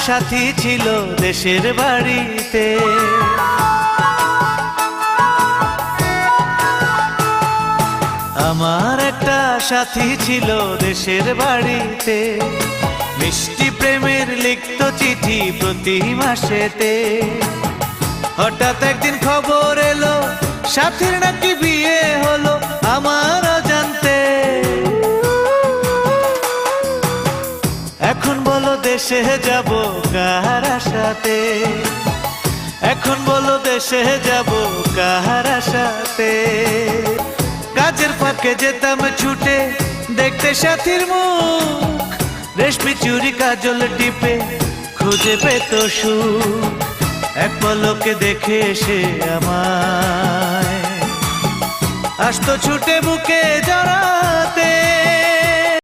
সাথী ছিল দেশের বাড়িতে। আমার একটা সাথী ছিল দেশের বাড়িতে, মিষ্টি প্রেমের লিখত চিঠি প্রতি মাসেতে। হঠাৎ একদিন খবর এলো সাথীর নাকি বিয়ে হলো আমার অজান্তে। এখন বলো দেশে যাব কার আশাতে, এখন বলো দেশে যাব কার আশাতে। কাজের ফাঁকে যেতাম ছুটে দেখতে সাথীর মুখ, রেশমি চুড়ি কাজল টিপে খুঁজে পেত সুখ। এক পলকে দেখে সে আমায় আসতো ছুটে বুকে জড়াতে।